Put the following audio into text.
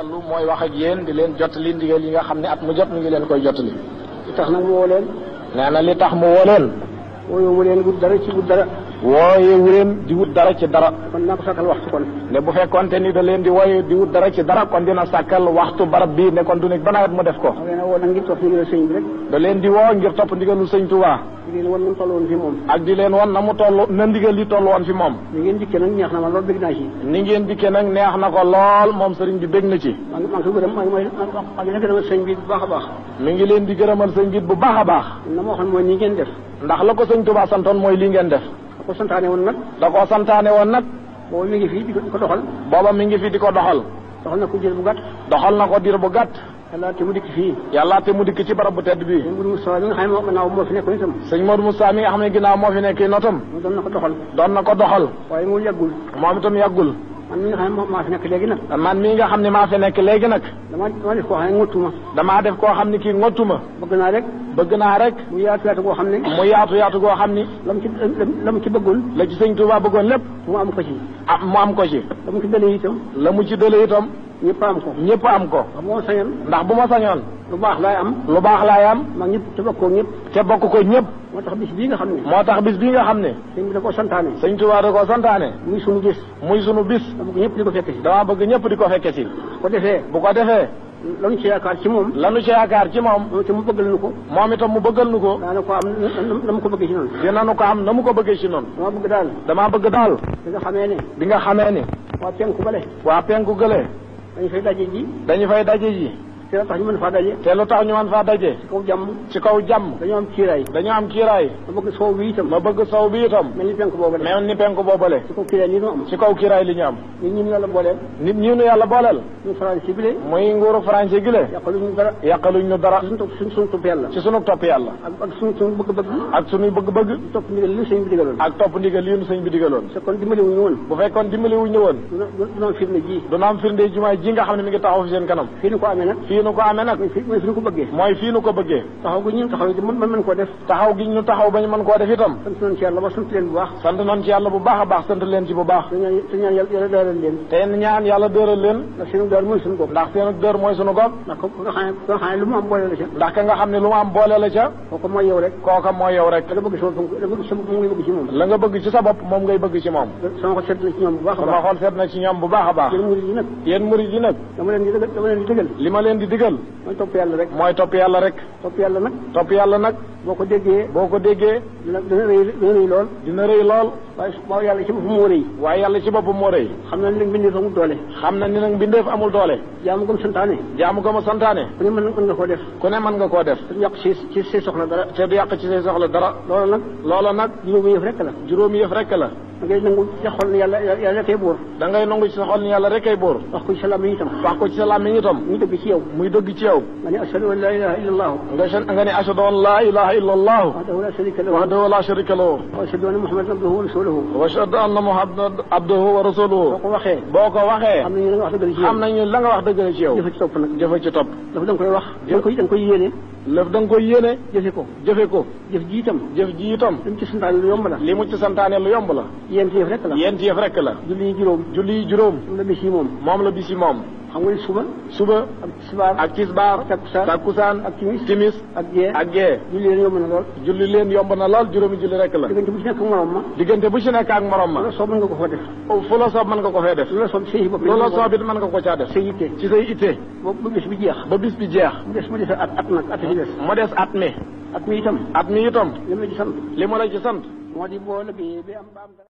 lu mooy wax ak yéen di leen jottali ndigal yi nga xam ne at mu jot mi ngi leen koy jottali. li tax nag mu woo leen. nee na li tax mu woo leen. wooyewu leen wut dara ci wut dara. wooyewu leen di wut dara ci dara. kon naa ko sàkkal waxtu kon. ne bu fekkonte ni da leen di wooye di wut dara ci dara kon dina sàkkal waxtu barab bii ne kon du nekk ba nawet mu def ko. da leen a woo nag ngir topp ndigalu sëñ bi rek. da leen di woo ngir topp ndigalu sëñ Tuubaa. di leen wan na mu toll woon fi moom. ak di leen wan na mu toll na ndigal li toll woon fi moom. ni ngeen dikkee nag neex na ma lool bëgg naa ci. ni ngeen dikkee nag neex na ko lool moom sëriñ bi bëgg na ci. maa ngi ko gërëm maa ngi gërëmal sëñ bi bu baax a baax. mi ngi leen di gërëmal sëñ bi bu baax a baax. na ma waxoon mooy nii ngeen def. ndax la ko sëñ Tuubaa santoon mooy lii ngeen def. da ko santaane woon nag. da koo santaane woon nag. booba mi ngi fii di ko doxal. booba mi ngi fi di ko doxal. doxal na ko diir bu gàtt. doxal na ko diir bu gàtt. yàlla te mu dikk fii. yàlla te mu dikk ci barab bu tedd bii. sëñ Modou Moustapha mi nga xam ne gannaaw moo fi nekkoon itam. sëñ Modou Moustapha mi nga xam ne ginnaaw moo fi nekk notam. doon na ko doxal. doon na ko doxal. waaye mu yàggul. moom itam yàggul. man mi nga xam ne maa fi nekk léegi nag. man mii nga xam ne maa fi nekk léegi nag. damaa def koo xam ne ngottu ma. damaa def koo xam ne kii ngottu ma. bëgg naa rek. bëgg naa rek. mu yaatu yaatu goo xam ne. mu yaatu goo xam ni. la mu ci bëggoon. la ci sëñ Tuubaa bëggoon lépp. mu am ko ci. mu am ko ci. la mu ci dëlee itam. la mu ci dëlee itam. ñëpp am ko. ñëpp am ko. bu ma sañoon. ndax bu ma sañoon. lu baax laay am. lu baax laay am. maa ñëpp te bokkoo ñëpp. te bokk ko ñëpp. moo tax bis bii nga xam ne. moo tax bis bii nga xam ne. sëñ bi da koo santaane. sëñ Tuubaa da koo santaane. muy sunu bis. muy sunu bis. dama bëgg ñëpp di ko fekke si. dama bëgg ñëpp di ko fekke si. bu ko defee. lanu ci yaakaar ci moom. lanu ci yaakaar ci moom. moom itam mu bëggal nu ko. moom itam mu bëggal nu ko. daana ko am na mu ko bëggee ci noonu. dinañu ko am na mu ko bëggee ci noonu. damaa bëgg daal. bi nga xamee ne. bi nga xamee ne. waa penku bale. waa penku gële. dañu fay daje ji. dañu fay daje ji. te lu tax ñu mën faa daje. te lu tax ñu mën faa daje. ci kaw jàmm. ci kaw jàmm. dañoo am kiiraay. dañoo am kiiraay. ma bëgg sow bi itam. ma bëgg sow bi itam. mel ni penku boobale. mel ni penku boobale. ci kaw kiiraay li ñu am. ci kaw kiiraay li ñu am. nit ñi ñu yàlla booleel. nit ñi ñu yàlla booleel. ñu français bi le. muy nguuru français gi le. yàqaluñ ñu dara. suñu topp yàlla. ci sunu topp yàlla. ak suñu bëgg-bëgg. ak suñuy bëgg-bëgg. topp ndigal li sëñ bi digaloon. ak topp ndigal li ñu sëñ bi digaloon. bu fekkoon dimbali wuñu woon. bu fekkoon dimbali wuñu woon. du am firnde ji. du am firnde jumaa ji nga xam ne mi ngi taxaw fi seen kanam. fii nu ko amee nag. mooy fi nu ko bëggee. mooy fii nu ko bëggee. taxaw gi ñun taxaw mën koo def. taxaw gi ñu taxaw ba ñu mën koo def itam. sant nañ ci yàlla ba sant leen bu baax. sant nañ ci yàlla bu baax a baax sant leen ci bu baax. te ñaan yàlla dëral leen. te ñaan yàlla dëral leen. ndax seenu dër mooy sunu gopp. ndax seenu dër mooy sunu gopp. ndax ko nga xam ne lu mu am boole la ca. ndax ka nga xam ne lu mu am boole la ca. kooka mooy yow rek. kooka mooy yow rek. la nga bëgg sa bopp moom ngay bëgg ci moom. la nga bëgg ci sa bopp moom ngay bëgg ci moom. sama xol seet na ci ñoom bu baax a baax. sama xol seet na ci ñoom bu baax a baax. yéen murid yi nag. dama leen di digal. li ma leen di digal. mooy topp yàlla rek. mooy topp yàlla rek. topp yàlla nag. boo ko déggee. dina rëy lool. dina rëy lool. waaye yàlla ci boppam moo rëy. waaye yàlla ci boppam moo rëy. xam na ni nag mbindeef amul doole. xam na ni nag mbindeef amul doole. jaamu gëm santaane. ku ne mën nga koo def. ku ne mën nga koo def. te du yàq ci say soxla dara. te du yàq ci say soxla dara. loola nag. juróomi yëf rek la. da ngay nangu ci sa xol ni yàlla rekay buur. da ngay nangu ci sa xol ni yàlla rekay buur. wax ko ci sa làmmiñ itam. muy dëgg ci yow. nga ne ashhadu an la ilaha illa allah. nga ne ashhadu an la ilaha illa allah. wahdahu la sharika lahu. wa ashhadu anna muhammadan abduhu wa rasuluhu. wa ashhadu anna muhammadan abduhu wa rasuluhu. boo ko waxee. xam nañu la nga wax dëgg la ci yow. jëfe ci topp nag. jëfe ci topp. dafa da nga koy wax. da nga koy yéene. lëf da nga koy yéene. jëfe ko. jëf ji itam. li mu ci santaane lu yomb la. li mu ci santaane lu yomb la. yéen yëf rek la. julli yi juróom. moom la bis yi moom. xam nga suba. ak tisbaar. takkusaan. ak timis. ak gee. julli leen yomb na lool. juróomi julli rek la. diggante bu ci nekk ak morom ma. fu la soob mën nga ko fa def. fu la soob mën nga ko fee def. lu la soob it mën nga ko caa def. ci say itte. ba bis bi jeex. mu des at mi itam. at mi itam. li ma la ci sant. moo di boo liggéeyee bi am